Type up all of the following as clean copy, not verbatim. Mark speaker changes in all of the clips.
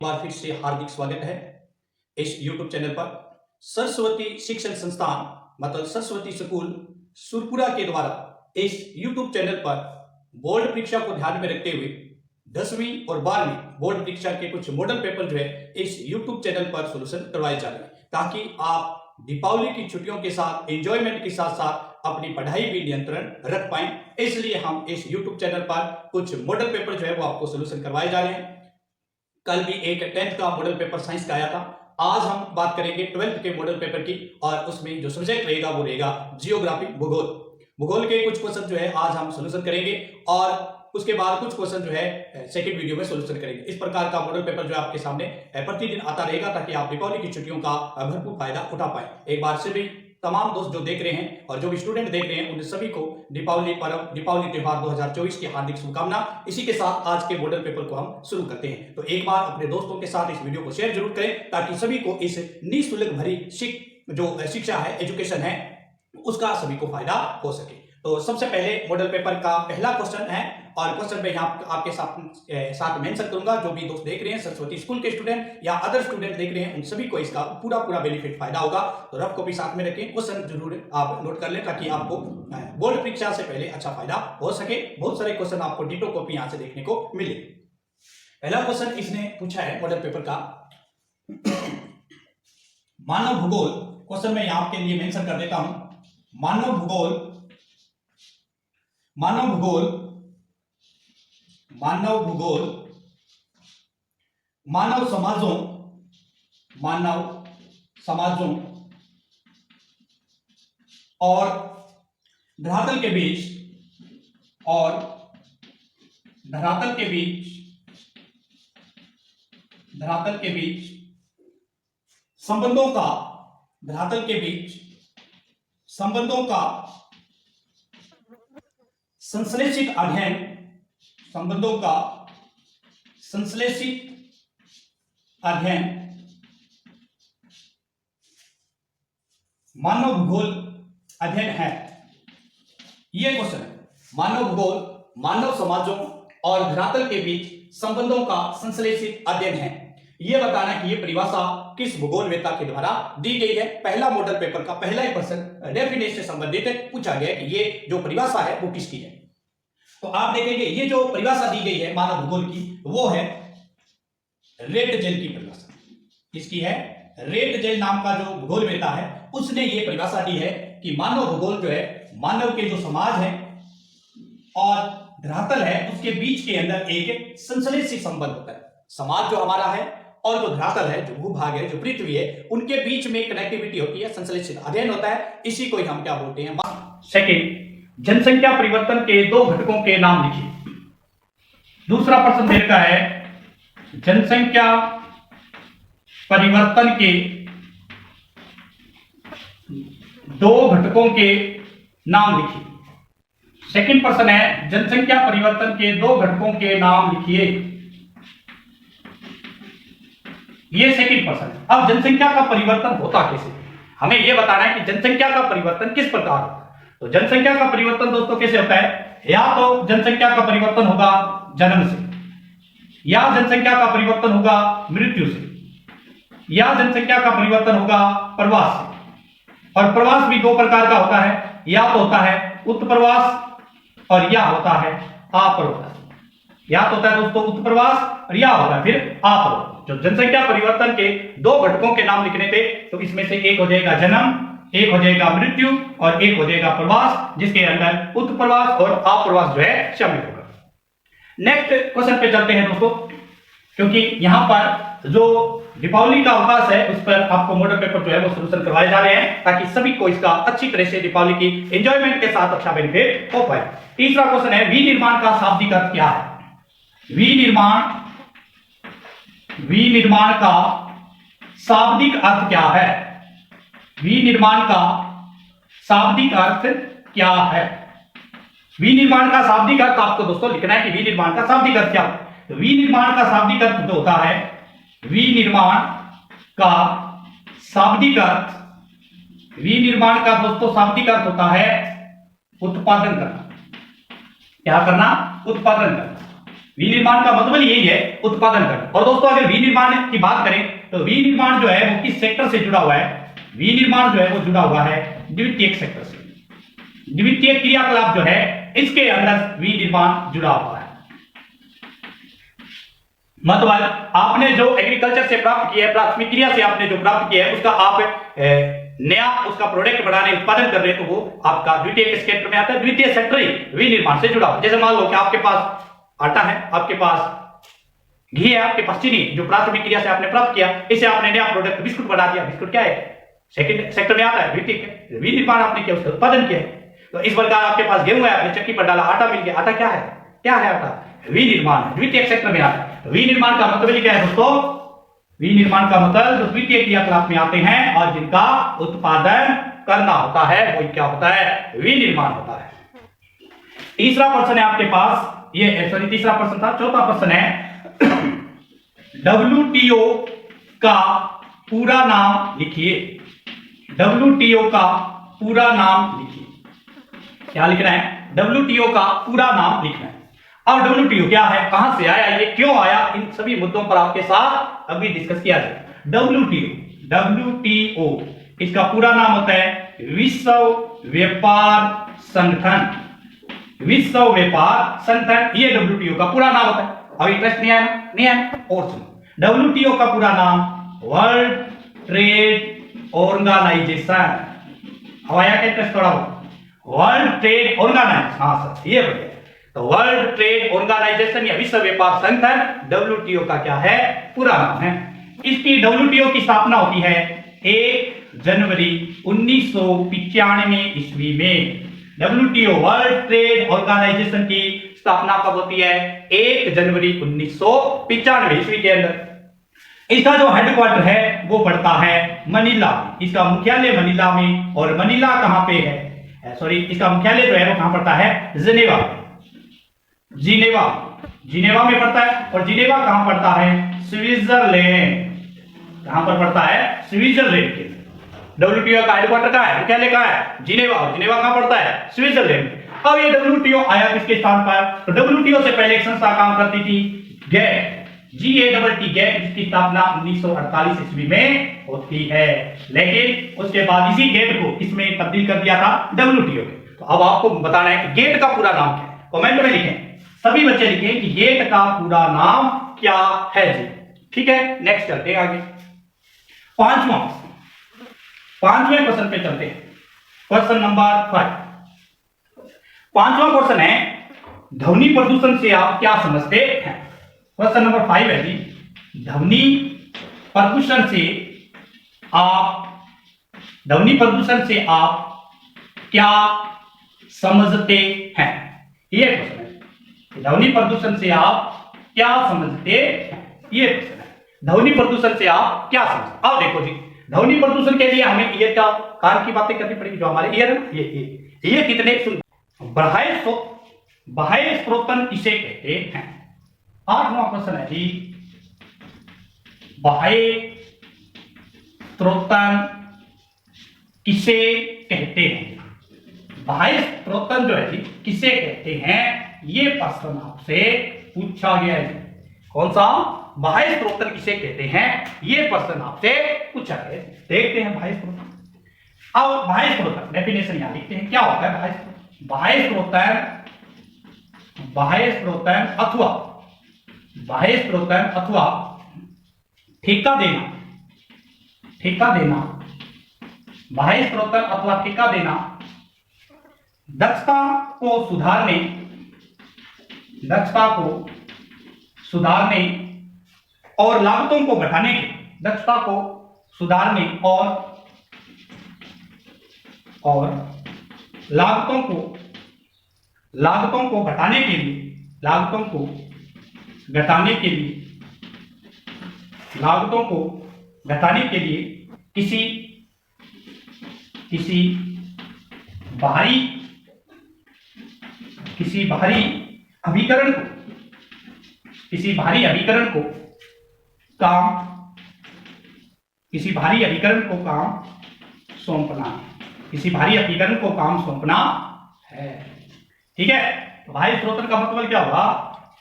Speaker 1: बार फिर से हार्दिक स्वागत है इस YouTube चैनल पर। सरस्वती शिक्षण संस्थान मतलब सरस्वती स्कूल सुरपुरा के द्वारा इस YouTube चैनल पर बोर्ड परीक्षा को ध्यान में रखते हुए 10वीं और 12वीं बोर्ड परीक्षा के कुछ मॉडल पेपर जो है इस YouTube चैनल पर सोल्यूशन करवाए जा रहे हैं, ताकि आप दीपावली की छुट्टियों के साथ एंजॉयमेंट के साथ साथ अपनी पढ़ाई भी नियंत्रण रख पाए। इसलिए हम इस YouTube चैनल पर कुछ मॉडल पेपर जो है वो आपको सोल्यूशन करवाए जा रहे हैं। कल भी एक 10th का मॉडल पेपर साइंस का आया था। आज हम बात करेंगे 12th के मॉडल पेपर की, और उसमें जो सब्जेक्ट रहेगा वो रहेगा जियोग्राफी, भूगोल के कुछ क्वेश्चन जो है आज हम सोल्यूशन करेंगे, और उसके बाद कुछ क्वेश्चन जो है सेकंड वीडियो में सोल्यूशन करेंगे। इस प्रकार का मॉडल पेपर जो है आपके सामने प्रतिदिन आता रहेगा, ताकि आप दीपावली की छुट्टियों का भरपूर फायदा उठा पाए। एक बार से भी तमाम दोस्त जो देख रहे हैं और जो भी स्टूडेंट देख रहे हैं उन सभी को दीपावली पर्व, दीपावली त्योहार 2024 की हार्दिक शुभकामना। इसी के साथ आज के मॉडल पेपर को हम शुरू करते हैं। तो एक बार अपने दोस्तों के साथ इस वीडियो को शेयर जरूर करें, ताकि सभी को इस निःशुल्क भरी जो शिक्षा है, एजुकेशन है, उसका सभी को फायदा हो सके। तो सबसे पहले मॉडल पेपर का पहला क्वेश्चन है, और क्वेश्चन में यहाँ आपके साथ मेंशन करूंगा। जो भी दोस्त देख रहे हैं सरस्वती स्कूल के स्टूडेंट या अदर स्टूडेंट देख रहे हैं, उन सभी को इसका पूरा बेनिफिट फायदा होगा। तो रफ कॉपी साथ में रखें, क्वेश्चन जरूर आप नोट कर लें, ताकि आपको बोर्ड परीक्षा से पहले अच्छा फायदा हो सके। बहुत सारे क्वेश्चन आपको डिटो कॉपी यहाँ से देखने को मिले। पहला क्वेश्चन इसने पूछा है मॉडल पेपर का, मानव भूगोल। क्वेश्चन में यहाँ आपके लिए मेंशन कर देता हूं, मानव भूगोल मानव समाजों और धरातल के बीच संबंधों का संश्लेषित अध्ययन मानव भूगोल अध्ययन है। यह क्वेश्चन है, मानव भूगोल मानव समाजों और धरातल के बीच संबंधों का संश्लेषित अध्ययन है। यह बताना कि यह परिभाषा किस भूगोलवेत्ता के द्वारा दी गई है। पहला मॉडल पेपर का पहला ही प्रश्न डेफिनेशन से संबंधित पूछा गया कि ये जो परिभाषा है वो किसकी है। तो आप देखेंगे ये जो परिभाषा दी गई है मानव भूगोल की, वो है रेटजेल की परिभाषा। किसकी है? रेटजेल नाम का जो भूगोलवेत्ता है उसने ये परिभाषा दी है कि मानव भूगोल जो है मानव के जो समाज है और धरातल है उसके बीच के अंदर एक संश्लेषित संबंध होता है। समाज जो हमारा है और जो धरातल है, जो भूभाग है, जो पृथ्वी है, उनके बीच में कनेक्टिविटी होती है, संश्लेषित अध्ययन होता है। इसी को हम क्या बोलते हैं? सेकंड, जनसंख्या परिवर्तन के दो घटकों के नाम लिखिए। दूसरा प्रश्न दे रखा है, जनसंख्या परिवर्तन के दो घटकों के नाम लिखिए। सेकंड प्रश्न है, जनसंख्या परिवर्तन के दो घटकों के नाम लिखिए। ये सेकंड प्रश्न है। अब जनसंख्या का परिवर्तन होता कैसे, हमें यह बताना है कि जनसंख्या का परिवर्तन किस प्रकार होता है। तो जनसंख्या का परिवर्तन दोस्तों कैसे होता है? या तो जनसंख्या का परिवर्तन होगा जन्म से, या जनसंख्या का परिवर्तन होगा मृत्यु से, या जनसंख्या का परिवर्तन होगा प्रवास से। और प्रवास भी दो प्रकार का होता है, या तो होता है उत्प्रवास और या होता है अप्रवास। या तो होता है दोस्तों उत्प्रवास और या होता है फिर अप्रवास। जो जनसंख्या परिवर्तन के दो घटकों के नाम लिखने थे, तो इसमें से एक हो जाएगा जन्म, एक हो जाएगा मृत्यु और एक हो जाएगा प्रवास, जिसके अंदर उत्प्रवास और अप्रवास जो है शामिल होगा। नेक्स्ट क्वेश्चन पे चलते हैं दोस्तों, क्योंकि यहां पर जो दीपावली का अवकाश है उस पर आपको मॉडल पेपर जो है वो सोल्यूशन करवाए जा रहे हैं, ताकि सभी को इसका अच्छी तरह से दीपावली की एंजॉयमेंट के साथ अच्छा बेनिफिट हो पाए। तीसरा क्वेश्चन है, विनिर्माण का शाब्दिक अर्थ क्या है? विनिर्माण का शाब्दिक अर्थ क्या है? विनिर्माण का शाब्दिक अर्थ क्या है? विनिर्माण का शाब्दिक अर्थ आपको दोस्तों लिखना है कि विनिर्माण का शाब्दिक अर्थ क्या है। तो विनिर्माण का शाब्दिक अर्थ जो होता है, विनिर्माण का शाब्दिक अर्थ, विनिर्माण का दोस्तों शाब्दिक अर्थ होता है उत्पादन करना। क्या करना? उत्पादन करना। विनिर्माण का मतलब यही है उत्पादन करना। और दोस्तों अगर विनिर्माण की बात करें तो विनिर्माण जो है वो किस सेक्टर से जुड़ा हुआ है? विनिर्माण जो है वो जुड़ा हुआ है द्वितीयक सेक्टर से। द्वितीय क्रियाकलाप जो है इसके अंदर विनिर्माण जुड़ा हुआ है। मतलब आपने जो एग्रीकल्चर से प्राप्त किया है, प्राथमिक क्रिया से आपने जो प्राप्त किया है, उसका आप नया उसका प्रोडक्ट बनाने उत्पादन कर रहे हैं, तो वो आपका द्वितीय सेक्टर में आता है। द्वितीय सेक्टर ही विनिर्माण से जुड़ा हुआ। जैसे मान लो कि आपके पास आटा है, आपके पास घी है, आपके पास चीनी, जो प्राथमिक क्रिया से आपने प्राप्त किया, इसे आपने नया प्रोडक्ट बिस्कुट बना दिया। बिस्कुट क्या है? सेकंड सेक्टर में आता है, द्वितीय विनिर्माण आपने किया, उसका उत्पादन किया है। तो इस प्रकार आपके पास गेहूं है, आपने चक्की पर डाला, आटा मिल गया। आटा क्या है? क्या है आटा? विनिर्माण है, द्वितीय सेक्टर में आता है। तो विनिर्माण का मतलब क्या है दोस्तों? विनिर्माण का मतलब जो द्वितीय क्रियाकलाप में आते हैं और जिनका उत्पादन करना होता है वो क्या होता है? विनिर्माण होता है। तीसरा प्रश्न है आपके पास, ये सॉरी तीसरा प्रश्न था, चौथा प्रश्न है WTO का पूरा नाम लिखिए। WTO का पूरा नाम लिखिए। क्या लिखना है? WTO का पूरा नाम लिखना है। अब WTO क्या है, कहां से आया, ये क्यों आया, इन सभी मुद्दों पर आपके साथ अभी डिस्कस किया जाए। WTO इसका पूरा नाम होता है विश्व व्यापार संगठन। विश्व व्यापार संगठन, ये WTO का पूरा नाम होता है। अभी इंटरेस्ट नहीं आया? नहीं आया? और सुनो, WTO का पूरा नाम वर्ल्ड ट्रेड ऑर्गेनाइजेशन। हवाया का इंटरेस्ट थोड़ा वर्ल्ड ट्रेड ऑर्गेनाइजेशन, हाँ सर ये बढ़िया। तो वर्ल्ड ट्रेड ऑर्गेनाइजेशन या विश्व व्यापार संगठन WTO का क्या है? पूरा नाम है। इसकी WTO की स्थापना होती है 1 जनवरी 1995 ईस्वी में। WTO वर्ल्ड ट्रेड ऑर्गेनाइजेशन की स्थापना कब होती है? 1 जनवरी 1995 ईस्वी के अंदर। इसका जो हेडक्वार्टर है वो पड़ता है मनीला। इसका मुख्यालय मनीला में, और मनीला कहां पे है? सॉरी, इसका मुख्यालय जो है वो कहां पड़ता है? जिनेवा। जिनेवा, जिनेवा में पड़ता है। और जिनेवा कहां पड़ता है? स्विट्जरलैंड। कहां पर पड़ता है? स्विट्जरलैंड के। WTO का हेडक्वार्टर कहां है? मुख्यालय कहां है? जिनेवा। और जिनेवा कहां पड़ता है? स्विट्जरलैंड। अब ये WTO आया किसके स्थान पर? तो WTO से पहले एक संस्था काम करती थी, गैट, GATT, गैट, जिसकी स्थापना 1948 ईस्वी में होती है। लेकिन उसके बाद इसी गेट को इसमें तब्दील कर दिया था WTO में। तो अब आपको बताना है कि गेट का पूरा नाम क्या है। कमेंट में लिखें, सभी बच्चे लिखें कि गेट का पूरा नाम क्या है जी। ठीक है, नेक्स्ट चलते हैं आगे। पांचवें क्वेश्चन पे चलते हैं। Question number 5। पांचवा क्वेश्चन है ध्वनि प्रदूषण से आप क्या समझते हैं? क्वेश्चन नंबर 5 है जी, ध्वनि प्रदूषण से आप क्या समझते हैं? ये क्वेश्चन है, ध्वनि प्रदूषण से आप क्या समझते हैं? ये क्वेश्चन है, ध्वनि प्रदूषण से आप क्या समझते? अब देखो जी, ध्वनि प्रदूषण के लिए हमें ईयर का कान की बातें करनी पड़ेगी। जो हमारे ईयर है ना, ये कितने सुन, बाह्य स्रोतन किसे कहते हैं? 8वां क्वेश्चन है जी, बाह्य स्रोतन किसे कहते हैं? बाह्य स्रोतन जो है जी किसे कहते हैं? ये प्रश्न आपसे पूछा गया है। कौन सा? बाह्य स्रोतन किसे कहते हैं, ये प्रश्न आपसे पूछा गया। देखते हैं बाह्य स्रोतन। अब बाह्य स्रोतन डेफिनेशन यहां लिखते हैं, क्या होता है बाह्य स्रोतन? बाह्य स्रोतन अथवा ठेका देना, बाह्य स्रोतन अथवा ठेका देना दक्षता को सुधारने और लागतों को घटाने के, दक्षता को सुधारने और लागतों को घटाने के लिए किसी बाहरी अभिकरण को काम सौंपना है। ठीक है, तो बाह्य स्रोतन का मतलब क्या होगा?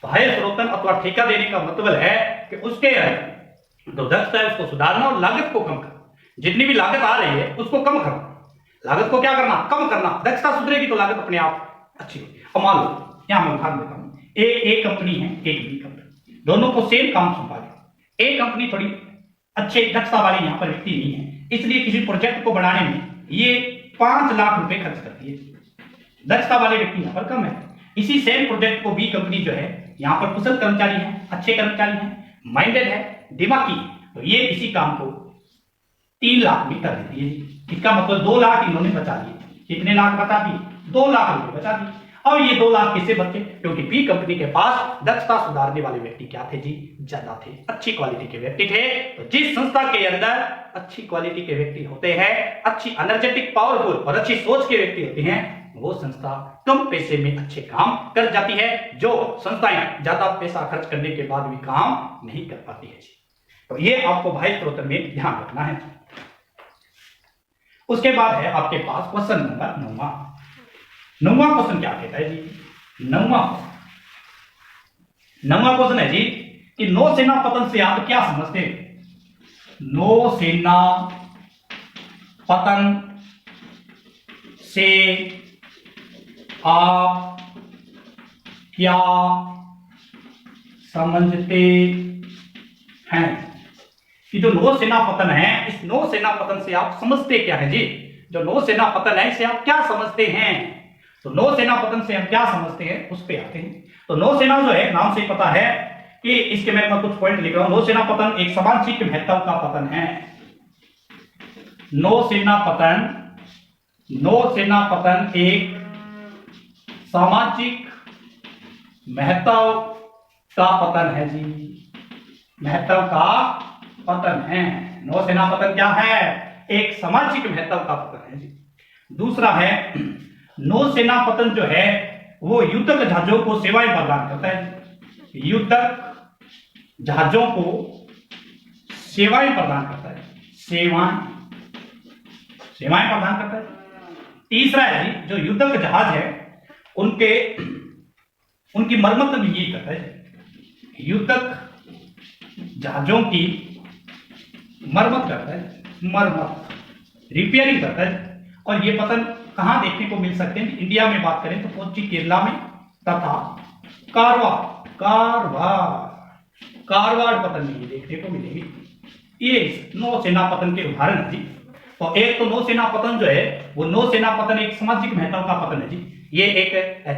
Speaker 1: बाह्य स्रोतन अथवा ठेका देने का मतलब है कि उसके जो दक्षता है उसको सुधारना और लागत को कम करना। जितनी भी लागत आ रही है उसको कम करना, लागत को क्या करना, कम करना। दक्षता सुधरेगी तो लागत अपने आप अच्छी होगी। अब मान लो यहां मैं उदाहरण देता हूं, ए कंपनी है, एक बी कंपनी, दोनों को सेम काम संभाले। ए कंपनी थोड़ी अच्छे दक्षता वाली यहां पर व्यक्ति नहीं है, इसलिए किसी प्रोजेक्ट को बनाने में ये 5 लाख रुपए खर्च करती है। दक्षता वाले व्यक्ति यहां पर कम है। इसी सेम प्रोजेक्ट को बी कंपनी जो है यहां पर कुशल कर्मचारी है, अच्छे कर्मचारी हैं, माइंडेड है, दिमागी, तो ये इसी काम को 3 लाख में कर देती है। इसका मतलब 2 लाख इन्होंने बचा दिए। कितने लाख बचा दिए? 2 लाख रुपए बचा दिए। और ये 2 लाख किससे बचे? क्योंकि बी कंपनी के पास दक्षता सुधारने वाले व्यक्ति क्या थे जी? ज्यादा थे, अच्छी क्वालिटी के व्यक्ति थे। तो जिस संस्था के अंदर अच्छी क्वालिटी के व्यक्ति होते हैं, अच्छी एनर्जेटिक, पावरफुल और अच्छी सोच के व्यक्ति होते हैं, वो संस्था कम पैसे में अच्छे काम कर जाती है। जो संस्थाएं ज्यादा पैसा खर्च करने के बाद भी काम नहीं कर पाती है। तो ये आपको बाह्य स्रोत में ध्यान रखना है। उसके बाद है आपके पास क्वेश्चन नंबर 9वां क्वेश्चन क्या कहता है जी? 9वां क्वेश्चन है जी कि नौसेना पतन से आप क्या समझते हैं? नौसेना पतन से आप क्या समझते हैं? कि जो नौसेना पतन है, इस नौसेना पतन से आप समझते क्या है जी? जो नौसेना पतन है इसे आप क्या समझते हैं? तो नौसेना पतन से हम क्या समझते हैं उस पे आते हैं। तो नौसेना जो है, नाम से पता है कि इसके मैं कुछ पॉइंट लिख रहा हूं। नौसेना पतन एक सामाजिक महत्व का पतन है। नौसेना पतन एक सामाजिक महत्व का पतन है जी, महत्व का पतन है। नौसेना पतन क्या है? एक सामाजिक महत्व का पतन है जी। दूसरा है, नौसेना पतन जो है वो युद्धक जहाजों को सेवाएं प्रदान करता है। युद्धक जहाजों को सेवाएं प्रदान करता है, सेवाएं प्रदान करता है। तीसरा है जी, जो युद्धक जहाज है उनकी मरम्मत भी ये करता है। युद्धक जहाजों की मरम्मत करता है, रिपेयरिंग करता है। और ये पतन कहां देखने को मिल सकते हैं? इंडिया में बात करें तो कोच्चि केरला में तथा कारवार पतन में ये देखने को मिलेगी। ये नौसेना पतन के उदाहरण है जी। तो एक तो नौसेना पतन जो है वो नौसेना पतन एक सामाजिक महत्व का पतन है जी। ये एक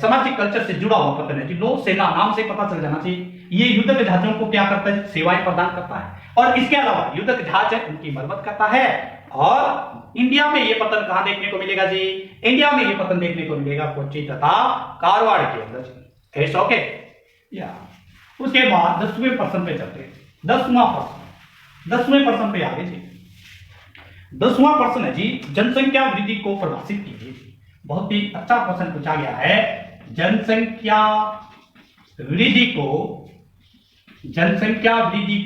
Speaker 1: सामाजिक कल्चर से जुड़ा हुआ पतन है जी। नौसेना नाम से पता चल जाना चाहिए। ये युद्धक जहाजों को क्या करता है? सेवाएं प्रदान करता है। और इसके अलावा युद्धक जहाज है उनकी मरम्मत करता है। और इंडिया में ये पतन कहां देखने को मिलेगा जी? इंडिया में ये पतन देखने को मिलेगा कोच्चि तथा कारवार के अंदर। ऐसा ओके या। उसके बाद 10वें प्रश्न पे चलते हैं। 10वें प्रश्न पे आगे जी। 10वां प्रश्न है जी, जनसंख्या वृद्धि को परिभाषित कीजिए। बहुत ही अच्छा क्वेश्चन पूछा गया है। जनसंख्या वृद्धि